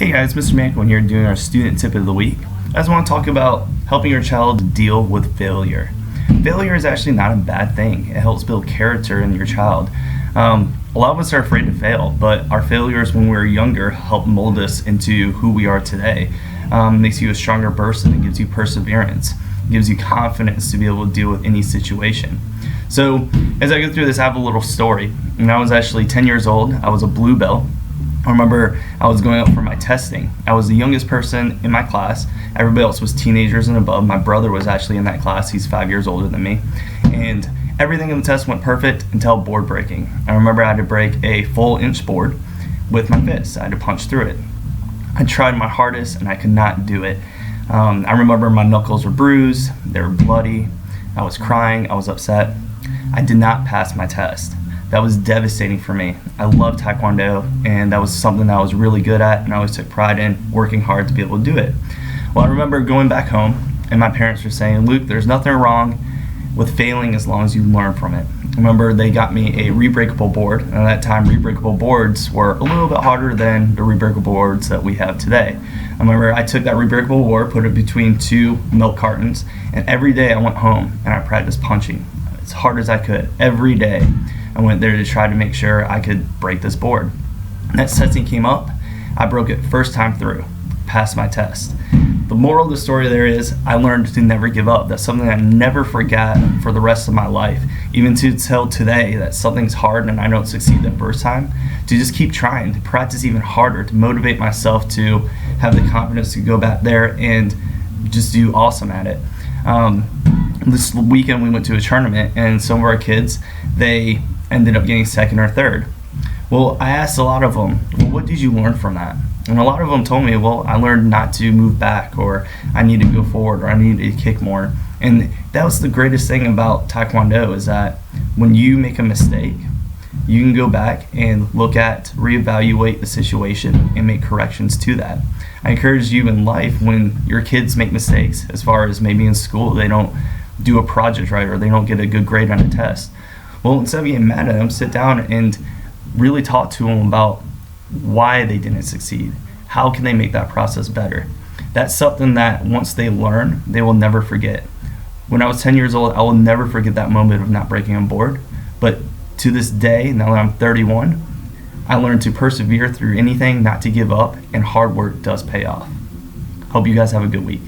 Hey guys, Mr. Manquin here doing our student tip of the week. I just want to talk about helping your child deal with failure. Failure is actually not a bad thing. It helps build character in your child. A lot of us are afraid to fail, but our failures when we were younger help mold us into who we are today. Makes you a stronger person. It gives you perseverance. It gives you confidence to be able to deal with any situation. So as I go through this, I have a little story. When I was actually 10 years old, I was a blue belt. I remember I was going up for my testing. I was the youngest person in my class. Everybody else was teenagers and above. My brother was actually in that class. He's 5 years older than me. And everything in the test went perfect until board breaking. I remember I had to break a full inch board with my fist. I had to punch through it. I tried my hardest and I could not do it. I remember my knuckles were bruised. They were bloody. I was crying. I was upset. I did not pass my test. That was devastating for me. I love Taekwondo, and that was something that I was really good at, and I always took pride in working hard to be able to do it. Well, I remember going back home, and my parents were saying, "Luke, there's nothing wrong with failing as long as you learn from it." I remember they got me a rebreakable board, and at that time, rebreakable boards were a little bit harder than the rebreakable boards that we have today. I remember I took that rebreakable board, put it between two milk cartons, and every day I went home and I practiced punching as hard as I could, every day. I went there to try to make sure I could break this board. That testing came up, I broke it first time through, passed my test. The moral of the story there is I learned to never give up. That's something I never forgot for the rest of my life. Even to till today that something's hard and I don't succeed the first time, to just keep trying, to practice even harder, to motivate myself to have the confidence to go back there and just do awesome at it. This weekend we went to a tournament and some of our kids, they ended up getting second or third. Well, I asked a lot of them, well, what did you learn from that? And a lot of them told me, well, I learned not to move back, or I need to go forward, or I need to kick more. And that was the greatest thing about Taekwondo, is that when you make a mistake, you can go back and look at, reevaluate the situation and make corrections to that. I encourage you in life, when your kids make mistakes, as far as maybe in school they don't do a project right or they don't get a good grade on a test, well, instead of getting mad at them, sit down and really talk to them about why they didn't succeed. How can they make that process better? That's something that once they learn, they will never forget. When I was 10 years old, I will never forget that moment of not breaking on board. But to this day, now that I'm 31, I learned to persevere through anything, not to give up, and hard work does pay off. Hope you guys have a good week.